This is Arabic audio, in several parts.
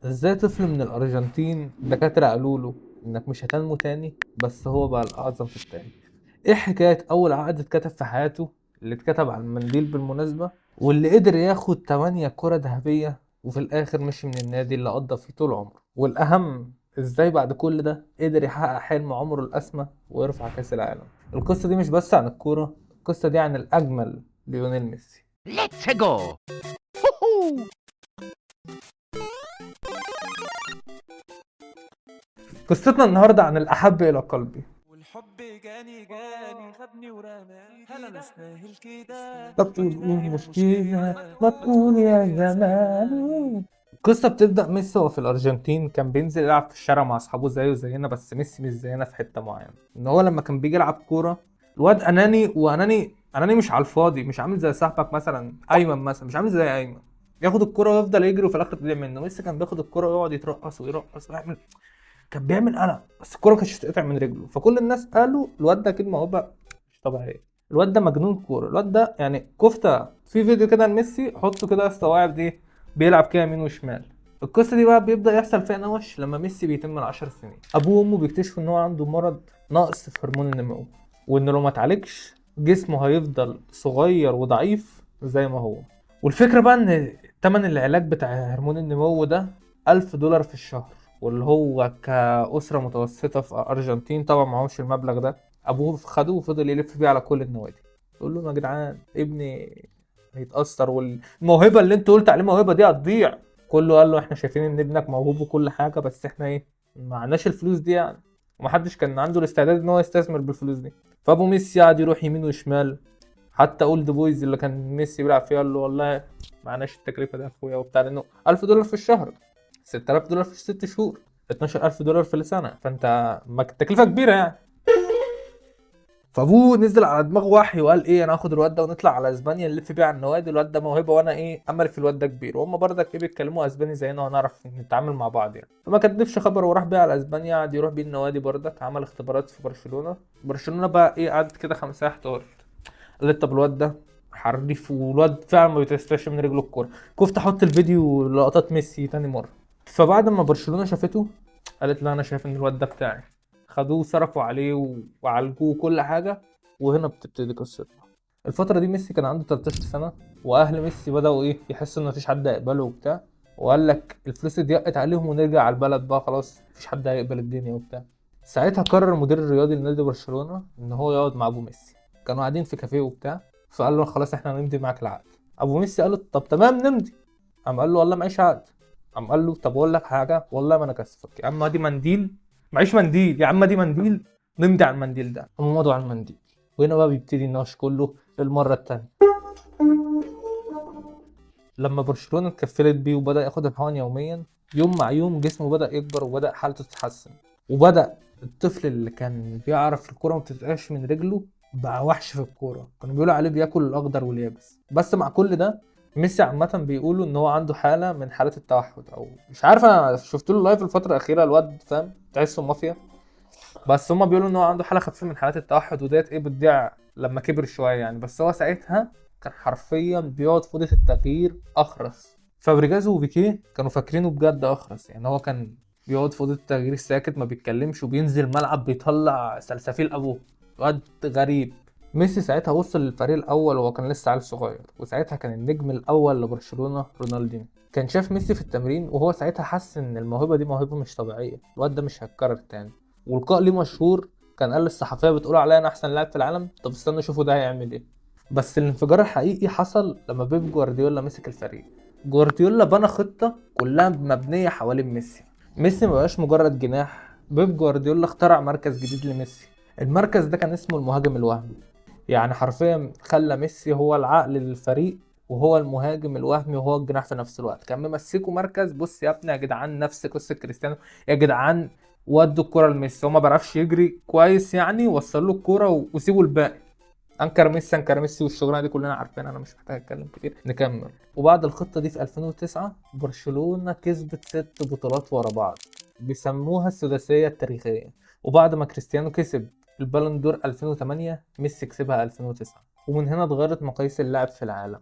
ازاي طفل من الارجنتين دكاترة قالوا له انك مش هتنمو تاني بس هو بقى الاعظم في التاريخ؟ ايه حكاية اول عقد اتكتب في حياته اللي اتكتب على المنديل بالمناسبة، واللي قدر ياخد 8 كرة ذهبية وفي الاخر مشي من النادي اللي قضى فيه طول عمره؟ والاهم، ازاي بعد كل ده قدر يحقق حلم عمره الاسمى ويرفع كاس العالم؟ القصة دي مش بس عن الكورة، القصة دي عن الاجمل، ليونيل ميسي. Let's go! Woohoo! قصتنا النهاردة عن الاحب الى قلبي. والحب جاني خدني ورماني هل انا استاهل كده طب ما تقول ايه تبان المشكلة؟ المشكلة ما ما تقول تقول يا يا زمان. زمان. القصة بتبدأ ميسي وهو في الأرجنتين، كان بينزل يلعب في الشارع مع أصحابه زيه زينا، بس ميسي مش زينا في حتة معينة، إن هو لما كان بيجي يلعب كورة الواد أناني، وأناني مش على الفاضي، مش عامل زي صاحبك مثلا أيمن، مثلا مش عامل زي أيمن ياخد الكرة ويفضل يجري وفي الآخر تضيع منه. ميسي كان بياخد الكرة ويقعد يترقص ويرقص ويعمل، كان بيعمل قلق، بس الكرة ما كانتش تتقطع من رجله، فكل الناس قالوا الواد ده اكيد موهبة مش طبيعية، الواد ده مجنون كورة، الواد ده يعني كفتة. في فيديو كده لميسي حطه كده يا اسطى، واقف دي بيلعب كده يمين وشمال. القصة دي بقى بيبدأ يحصل فيها نوش لما ميسي بيتم العشر سنين. أبوه وأمه بيكتشفوا إن هو عنده مرض نقص في هرمون النمو، وإن لو ما اتعالجش جسمه هيفضل صغير وضعيف زي ما هو. والفكرة بقى إن تمن العلاج بتاع هرمون النمو ده $1000 في الشهر، واللي هو كأسرة متوسطة في أرجنتين طبعا معهمش المبلغ ده. أبوه خده وفضل يلف بيه على كل النوادي يقول لهم يا جدعان ابني هيتأثر، والموهبة اللي انت قلت عليه موهبة دي هتضيع. كله قال له احنا شايفين ان ابنك موهوب وكل حاجة، بس احنا ايه، ما عندناش الفلوس دي يعني، ومحدش كان عنده الاستعداد ان هو يستثمر بالفلوس دي. فابو ميسي قعد يروح يمين وشمال، حتى اولد بويز اللي كان ميسي بيلعب فيها قال له والله معناش التكلفة دي يا اخويا وبتاع، لانه $1000 في الشهر، $6000 في 6 شهور، $12000 في السنة، فانت تكلفة كبيرة يعني. فابوه نزل على دماغه وحي وقال ايه، انا هاخد الواد ده ونطلع على اسبانيا نلف بيه على النوادي، الواد ده موهبه وانا ايه امل في الواد ده كبير، وهم برضك ايه بيتكلموا اسباني زينا وهنعرف نتعامل مع بعض يعني. فما كدبش خبر وراح بيه على اسبانيا، قعد يروح بيه النوادي، برضك عمل اختبارات في برشلونه بقى ايه، قعد كده 5 ساعات احتار، قال لي طب الواد ده حريف، والواد فعلا ما بيتسفاش من رجله الكوره. كنت احط الفيديو لقطات ميسي تاني مره. فبعد ما برشلونه شافته قالت لا انا شايف ان الواد ده بتاعي، خدوه صرفوا عليه وعالجوه وكل حاجه. وهنا بتبتدي قصتنا. الفتره دي ميسي كان عنده 13 سنه، واهل ميسي بداوا ايه يحسوا ان مفيش حد هيقبله وبتاع، وقال لك الفلوس اتضيقت عليهم ونرجع على البلد بقى، خلاص مفيش حد هيقبل الدنيا وبتاع. ساعتها قرر المدير الرياضي لنادي برشلونه ان هو يقعد مع ابو ميسي، كانوا قاعدين في كافيه وبتاع، فقال له خلاص احنا هنمضي معاك العقد. ابو ميسي قال له طب تمام نمضي. قام قال له والله معيش عقد. قام قال له طب اقول لك حاجه والله ما انا كسفك يا عم، ادي منديل، معيش منديل يا عم، ادي منديل نمضي على المنديل ده. هم مضوا على المنديل، وهنا بقى بيبتدي النقاش كله للمره الثانيه. لما برشلونه اتكفلت بيه وبدا ياخد الحقن يوميا، يوم مع يوم جسمه بدا يكبر وبدا حالته تتحسن، وبدا الطفل اللي كان بيعرف الكوره ما بتتقاش من رجله بقى وحش في الكوره، كانوا بيقولوا عليه بياكل الاخضر واليابس. بس مع كل ده ميسي عامة بيقولوا ان هو عنده حالة من حالات التوحد، او مش عارف، انا شفت له لايف الفترة الأخيرة، الواد فاهم تحسه مافيا، بس هما بيقولوا ان هو عنده حالة خفيفة من حالات التوحد، وديت ايه بتضيع لما كبر شوية يعني، بس هو ساعتها كان حرفيا بيقعد في أوضة التغيير أخرس. فابريجاز وبيكيه كانوا فاكرينه بجد أخرس، يعني هو كان بيقعد في أوضة التغيير ساكت ما بيتكلمش، وبينزل ملعب بيطلع سلسفيل أبوه، واد غريب. ميسي ساعتها وصل للفريق الاول وهو كان لسه عيل صغير، وساعتها كان النجم الاول لبرشلونه رونالدينيو. كان شاف ميسي في التمرين وهو ساعتها حس ان الموهبه دي موهبه مش طبيعيه، الواد ده مش هيتكرر تاني. ولقاء ليه مشهور كان قال للصحفيه بتقول عليا انا احسن لاعب في العالم، طب استنوا شوفوا ده هيعمل ايه. بس الانفجار الحقيقي حصل لما بيب جوارديولا مسك الفريق. جوارديولا بنى خطه كلها مبنيه حوالين ميسي. ميسي مبقاش مجرد جناح، بيب جوارديولا اخترع مركز جديد لميسي. المركز ده كان اسمه المهاجم الوهمي، يعني حرفيا خلى ميسي هو العقل للفريق، وهو المهاجم الوهمي وهو الجناح في نفس الوقت. كان ممسكه مركز، بص يا ابني يا جدعان نفس قصه كريستيانو، يا جدعان ودوا الكرة لميسي، هو ما بيعرفش يجري كويس يعني، وصل له الكرة وسيبوا الباقي. انكر ميسي والشغلانه دي كلنا عارفينها، انا مش محتاج اتكلم كتير، نكمل. وبعد الخطه دي في 2009 برشلونه كسبت 6 بطولات ورا بعض، بيسموها السداسيه التاريخيه. وبعد ما كريستيانو كسب البالون دور 2008، ميسي كسبها 2009، ومن هنا اتغيرت مقاييس اللاعب في العالم.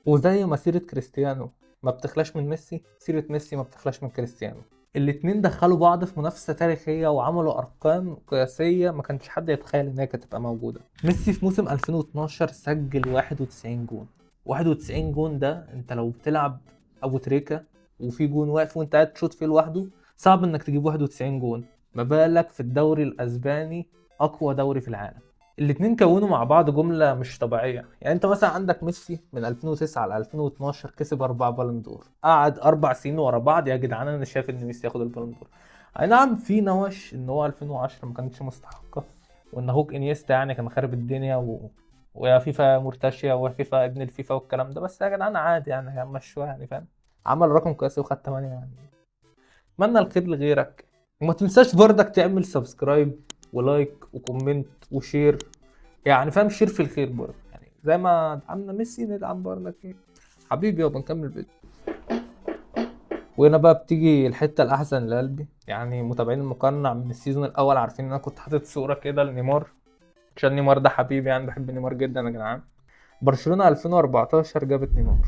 وزي مسيرة كريستيانو ما بتخلاش من ميسي، سيرة ميسي ما بتخلاش من كريستيانو. الاتنين دخلوا بعض في منافسة تاريخية وعملوا أرقام قياسية ما كانش حد يتخيل إن هي كانت تبقى موجودة. ميسي في موسم 2012 سجل 91 جون. 91 جون ده أنت لو بتلعب أبو تريكة وفي جون واقف وأنت قاعد تشوط فيه لوحده صعب إنك تجيب 91 جون، ما بالك في الدوري الأسباني أقوى دوري في العالم. الاتنين كونوا مع بعض جملة مش طبيعية. يعني انت مثلا عندك ميسي من 2009 ل 2012 كسب 4 بالون دور، قعد 4 سنين ورا بعض. يا جدعان انا شايف ان ميسي ياخد البالون دور. اي نعم في نوش ان هو 2010 ما كانتش مستحقة، وان هوك انيستا يعني كان خارب الدنيا ويا فيفا مرتشية ويا فيفا ابن الفيفا والكلام ده، بس يا جدعان عادي يعني مشوها يعني فاهم. عمل رقم قياسي وخد 8 يعني. اتمنى الخير لغيرك، وما تنساش برضك تعمل سبسكرايب ولايك وكومنت وشير، يعني فاهم، شير في الخير برضه، يعني زي ما دعمنا ميسي ندعم برضك ايه حبيبي. يابا نكمل فيديو. وهنا بقى بتيجي الحته الاحزن لقلبي، يعني متابعين المقارنه من السيزون الاول عارفين ان انا كنت حاطط صوره كده لنيمار، عشان نيمار ده حبيبي، يعني بحب نيمار جدا يا جدعان. برشلونه 2014 جابت نيمار،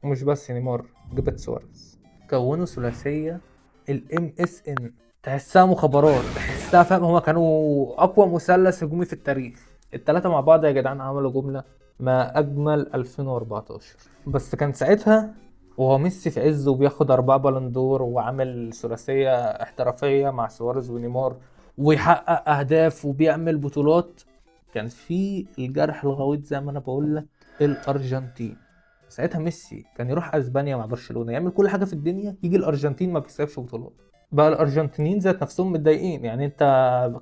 ومش بس نيمار، جابت سواريز. كونوا ثلاثيه الام اس ان، تحسها مخابرات، تحسها فاهم، هما كانوا اقوى مثلث هجومي في التاريخ. التلاتة مع بعض يا جدعان عملوا جملة ما اجمل 2014. بس كان ساعتها وهو ميسي في عزه وبياخد 4 بالون دور وعامل ثلاثية احترافية مع سواريز ونيمار ويحقق اهداف وبيعمل بطولات. كان في الجرح الغويط زي ما انا بقول لك، الارجنتين. ساعتها ميسي كان يروح اسبانيا مع برشلونة يعمل كل حاجة في الدنيا، يجي الارجنتين ما بيكسبش بطولات. بقى الارجنتينيين ذات نفسهم متضايقين. يعني انت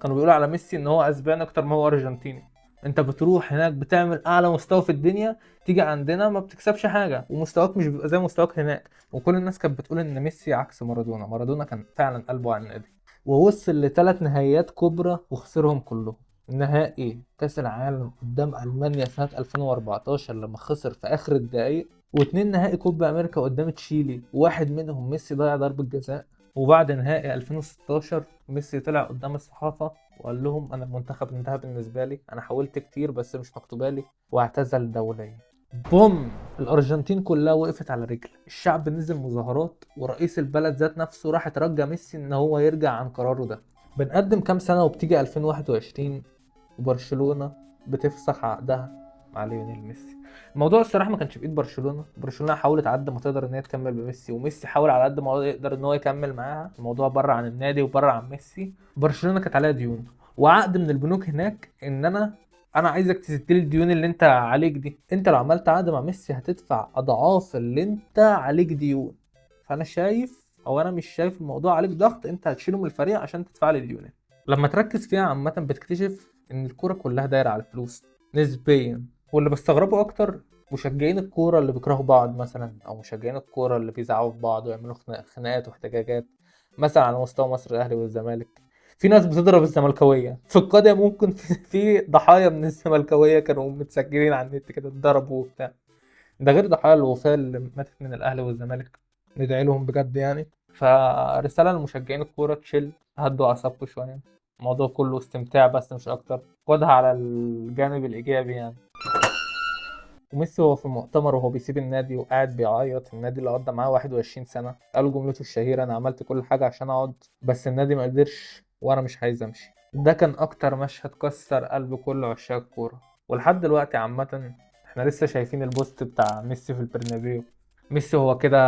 كانوا بيقولوا على ميسي ان هو اسباني اكتر ما هو ارجنتيني. انت بتروح هناك بتعمل اعلى مستوى في الدنيا، تيجي عندنا ما بتكسبش حاجه ومستواك مش بيبقى زي مستواك هناك. وكل الناس كانت بتقول ان ميسي عكس مارادونا. مارادونا كان فعلا قلبه على النادي، ووصل ل3 نهائيات كبرى وخسرهم كلهم. نهائي كاس العالم قدام المانيا سنه 2014 لما خسر في اخر الدقايق، واتنين نهائي كوبا امريكا قدام تشيلي، واحد منهم ميسي ضيع ضربة جزاء. وبعد نهائي 2016 ميسي طلع قدام الصحافة وقال لهم انا المنتخب انتهى بالنسبة لي، انا حاولت كتير بس مش مكتوبة لي، واعتزل دوليا. بوم، الارجنتين كلها وقفت على رجل، الشعب نزل مظاهرات، ورئيس البلد ذات نفسه راح ترجى ميسي ان هو يرجع عن قراره ده. بنقدم كام سنة وبتيجي 2021 وبرشلونة بتفسخ عقدها مع ليونيل ميسي. الموضوع الصراحه ما كانش بايد برشلونه. برشلونه حاولت على قد ما تقدر ان هي تكمل بميسي، وميسي حاول على قد ما يقدر ان هو يكمل معاها. الموضوع بره عن النادي وبره عن ميسي. برشلونه كانت عليها ديون وعقد من البنوك هناك ان انا عايزك تسد لي الديون اللي انت عليك دي. انت لو عملت عقد مع ميسي هتدفع اضعاف اللي انت عليك ديون. فانا شايف او انا مش شايف الموضوع عليك ضغط، انت هتشيله من الفريق عشان تدفع لي ديونك. لما تركز فيها عامه بتكتشف ان الكوره كلها دايره على الفلوس نسبيا. واللي بستغربه اكتر مشجعين الكوره اللي بيكرهوا بعض مثلا، او مشجعين الكوره اللي بيزعقوا في بعض ويعملوا خناقات واحتجاجات. مثلا على مستوى مصر الاهلي والزمالك في ناس بتضرب الزملكاويه في القضيه، ممكن في ضحايا من الزملكاويه كانوا متسجلين على النت كده اتضربوا وبتاع. ده غير ضحايا الوفاه اللي ماتت من الاهلي والزمالك، ندعي لهم بجد يعني. فرساله لمشجعين الكوره تشيل، هدوا اعصابكم شويه، الموضوع كله استمتاع بس مش اكتر، خدها على الجانب الايجابي يعني. وميسي هو في المؤتمر وهو بيسيب النادي وقاعد بيعيط، النادي اللي قضى معاه 21 سنة قال جملته الشهيرة أنا عملت كل حاجة عشان أقعد بس النادي ما قدرش وأنا مش عايز أمشي. ده كان أكتر مشهد كسر قلب كل عشاق الكورة. ولحد دلوقتي عامة احنا لسه شايفين البوست بتاع ميسي في البرنابيو. ميسي هو كده،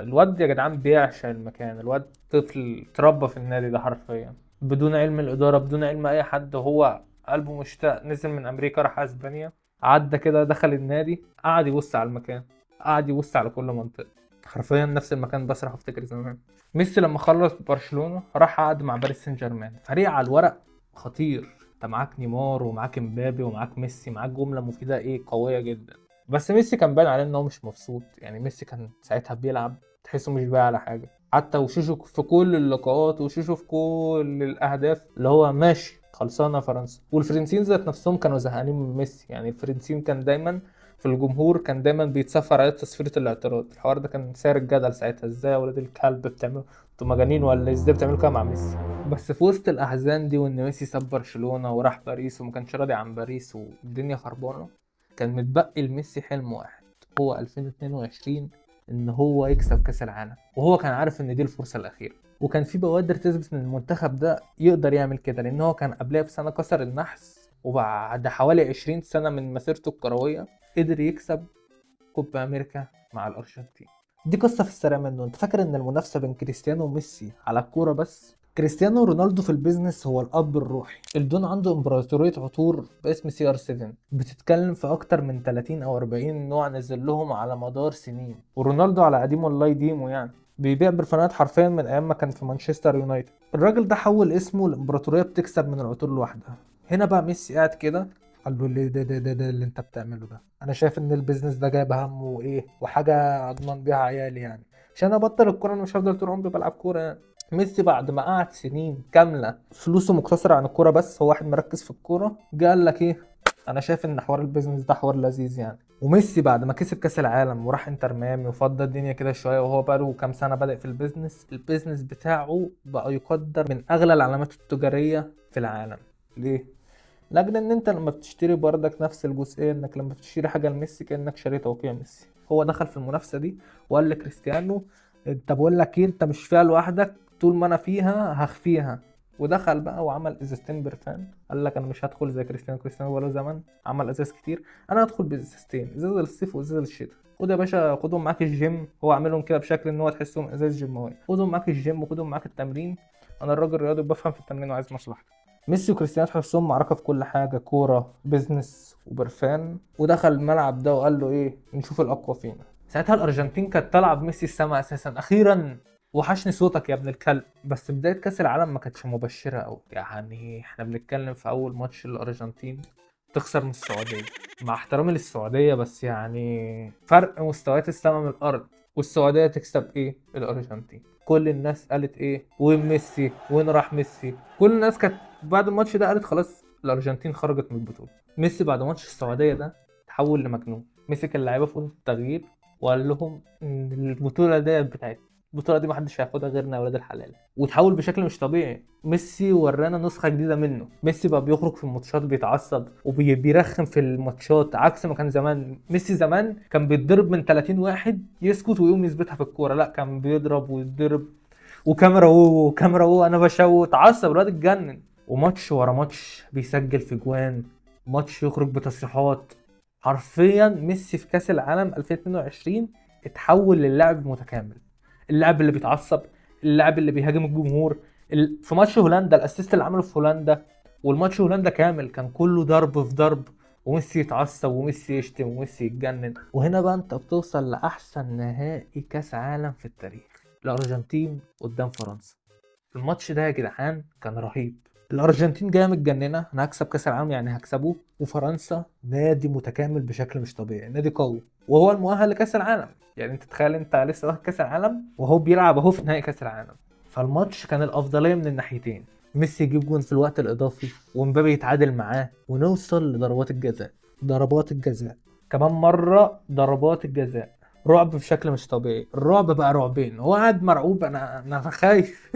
الواد يا جدعان بيعشق المكان، الواد طفل اتربى في النادي ده حرفيا بدون علم الإدارة بدون علم أي حد. وهو قلبه مشتاق، نزل من أمريكا راح أسبانيا، عدى كده دخل النادي قعد يبص على المكان، قعد يبص على كل منطقة، حرفيا نفس المكان. بس راح افتكر زمان ميسي لما خلص برشلونة راح قعد مع باريس سان جيرمان، فريق على الورق خطير. انت معاك نيمار ومعاك امبابي ومعاك ميسي، معاك جملة مفيدة ايه قوية جدا. بس ميسي كان باين عليه ان هو مش مبسوط. يعني ميسي كان ساعتها بيلعب تحسه مش باين على حاجة، حتى وشوشه في كل اللقاءات وشوشه في كل الاهداف اللي هو ماشي خلصانه فرنسا. والفرنسيين ذات نفسهم كانوا زهقانين من ميسي. يعني الفرنسيين كان دايما في الجمهور كان دايما بيتصفر عليه تصفيره الاعتراض. الحوار ده كان سائر الجدل ساعتها، ازاي يا ولاد الكلب بتعملوا، انتوا مجانين ولا ازاي بتعملوا كده مع ميسي؟ بس في وسط الاحزان دي وان ميسي ساب برشلونه وراح باريس وما كانش راضي عن باريس والدنيا خربانه، كان متبقي لميسي حلم واحد، هو 2022 ان هو يكسب كاس العالم، وهو كان عارف ان دي الفرصه الاخيره، وكان في بوادر تثبت ان المنتخب ده يقدر يعمل كده، لان هو كان قبلها بسنه كسر النحس، وبعد حوالي 20 سنه من مسيرته الكرويه قدر يكسب كوبا امريكا مع الارجنتين. دي قصه في السريع منه. انت فاكر ان المنافسه بين كريستيانو وميسي على الكوره بس؟ كريستيانو رونالدو في البيزنس هو الاب الروحي. الدون عنده امبراطوريه عطور باسم سي ار 7 بتتكلم في اكتر من 30 او 40 نوع نزل لهم على مدار سنين، ورونالدو على قديمه الله يديمه يعني بيبيع برفانات حرفيا من ايام ما كان في مانشستر يونايتد. الراجل ده حول اسمه لامبراطوريه بتكسب من العطور لوحدها. هنا بقى ميسي قاعد كده قال له ليه ده اللي انت بتعمله ده؟ انا شايف ان البيزنس ده جايب همه وايه وحاجه اضمن بيها عيالي يعني، عشان ابطل الكوره انا مش هفضل طول عمري بلعب كوره يعني. ميسي بعد ما قعد سنين كامله فلوسه مقتصره عن الكوره بس، هو واحد مركز في الكوره، جه قال لك ايه، انا شايف ان حوار البيزنس ده حوار لذيذ يعني. وميسي بعد ما كسب كاس العالم وراح انتر ميامي وفضى الدنيا كده شويه، وهو بقاله كام سنه بدأ في البيزنس بتاعه بقى يقدر من اغلى العلامات التجاريه في العالم. ليه؟ لاجل ان انت لما بتشتري بردك نفس الجزئيه، انك لما بتشتري حاجه لميسي كانك شاري توقيع ميسي. هو دخل في المنافسه دي وقال لكريستيانو انت بقول لك ايه، انت مش فيها لوحدك، طول ما انا فيها هخفيها. ودخل بقى وعمل ازازتين برفان، قال لك انا مش هدخل زي كريستيانو بقاله زمن عمل ازاز كتير، انا هدخل بازازتين، ازازه للصيف وازازه للشتاء. خد يا باشا خدهم معاك الجيم، هو عاملهم كده بشكل ان هو تحسهم ازاز جيماوي، خدهم معاك الجيم وخدهم معاك التمرين، انا الراجل رياضي بفهم في التمرين وعايز مصلحتك. ميسي وكريستيانو تحسهم معركة في كل حاجة، كورة بيزنس وبرفان. ودخل الملعب ده وقال له ايه، نشوف الأقوى فينا. ساعتها الأرجنتين كانت تلعب ميسي السما أساسا. أخيرا وحشني صوتك يا ابن الكلب. بس بداية كأس العالم ما كانتش مبشرة أوي يعني. احنا بنتكلم في أول ماتش للأرجنتين تخسر من السعودية، مع احترامي للسعودية بس يعني فرق مستويات السما من الأرض. والسعودية تكسب ايه؟ الأرجنتين. كل الناس قالت ايه، وين ميسي، وين راح ميسي؟ كل الناس كانت بعد الماتش ده قالت خلاص الارجنتين خرجت من البطوله. ميسي بعد ماتش السعوديه ده تحول لمجنون، مسك اللعيبه في اوضه التغيير وقال لهم ان البطوله دي بتاعتنا، البطوله دي محدش هياخدها غيرنا يا ولاد الحلال. وتحول بشكل مش طبيعي. ميسي ورانا نسخه جديده منه. ميسي بقى بيخرج في الماتشات بيتعصب وبيرخم في الماتشات، عكس ما كان زمان. ميسي زمان كان بيتضرب من 30 واحد يسكت ويقوم يثبتها في الكوره، لا كان بيضرب ويتضرب وكاميرا وكاميرا انا بشوت، اتعصب الواد اتجنن. وماتش ورا ماتش بيسجل في جوان، ماتش يخرج بتصريحات. حرفيا ميسي في كاس العالم 2022 اتحول للاعب متكامل، اللاعب اللي بيتعصب، اللاعب اللي بيهاجم الجمهور. في ماتش هولندا الاسيست اللي عمله في هولندا، والماتش هولندا كامل كان كله ضرب في ضرب، وميسي يتعصب وميسي يشتم وميسي يتجنن. وهنا بقى انت بتوصل لاحسن نهائي كاس عالم في التاريخ، الارجنتين قدام فرنسا. الماتش ده يا جدعان كان رهيب. الارجنتين جايه متجننه، انا هكسب كاس العالم يعني هكسبه، وفرنسا نادي متكامل بشكل مش طبيعي، نادي قوي وهو المؤهل لكاس العالم. يعني انت تخيل انت لسه واخد كاس العالم وهو بيلعب اهو في نهائي كاس العالم. فالماتش كان الافضليه من الناحيتين، ميسي يجيب جون في الوقت الاضافي ومبابي يتعادل معاه ونوصل لضربات الجزاء. ضربات الجزاء كمان مره، ضربات الجزاء رعب بشكل مش طبيعي. الرعب بقى رعبين، هو قاعد مرعوب، انا خايف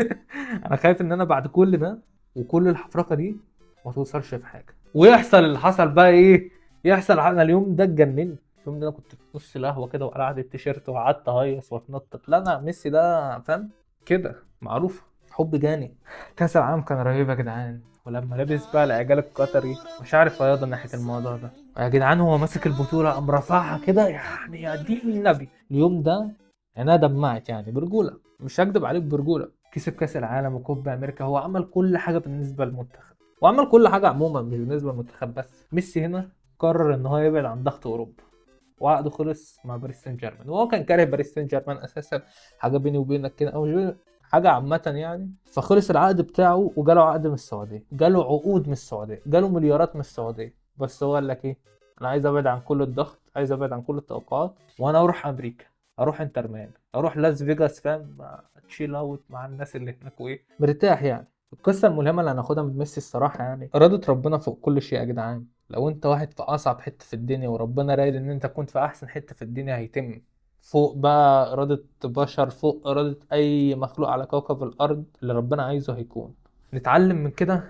انا خايف ان انا بعد كل ده وكل الحفرقه دي ما توصلش في حاجه ويحصل اللي حصل بقى ايه. يحصل انا اليوم ده اتجننت. اليوم ده انا كنت في نص القهوه كده وقلعت التيشيرت وقعدت اهيص واتنطط. لا انا ميسي ده فاهم كده معروف حب جاني. كاس العالم كان رهيب يا جدعان. ولما لبس بقى العجال القطري مش عارف رياضه ناحيه الموضوع ده يا جدعان، هو ماسك البطوله قام رافعها كده يعني يا دين النبي. اليوم ده عينيا دمعت يعني برجوله، مش هكدب عليك برجوله. كسب كاس العالم وكوبا امريكا، هو عمل كل حاجه بالنسبه للمنتخب وعمل كل حاجه عموما مش بالنسبه للمنتخب بس. ميسي هنا قرر ان هو يبعد عن ضغط اوروبا وعقده خلص مع باريس سان جيرمان، وهو كان كاره باريس سان جيرمان اساسا، حاجه بيني وبينك كده او مش بيني، حاجه عامه يعني. فخلص العقد بتاعه وجاله عقد من السعوديه، جاله عقود من السعوديه، جاله مليارات من السعوديه. بس هو قال لك ايه، انا عايز ابعد عن كل الضغط، عايز ابعد عن كل التوقعات، وانا اروح امريكا، اروح انتر ميامي، اروح لاس فيجاس فاهم، تشيل اوت مع الناس اللي هناك وايه مرتاح يعني. القصه الملهمه اللي هناخدها من ميسي الصراحه يعني، اراده ربنا فوق كل شيء يا جدعان. لو انت واحد في اصعب حته في الدنيا وربنا رايد ان انت تكون في احسن حته في الدنيا هيتم. فوق بقى اراده بشر، فوق اراده اي مخلوق على كوكب الارض، اللي ربنا عايزه هيكون. نتعلم من كده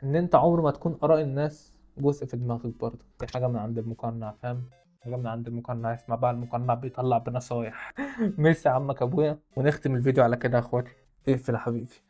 ان انت عمر ما تكون اراء الناس جزء في دماغك برضه، دي حاجه من عند المقنع فاهم. حاجه من عند المقنع، اسمع بقى المقنع بيطلع بنصايح. ميرسي يا عمك ابويا، ونختم الفيديو على كده يا اخواتي. اقفل يا حبيبي.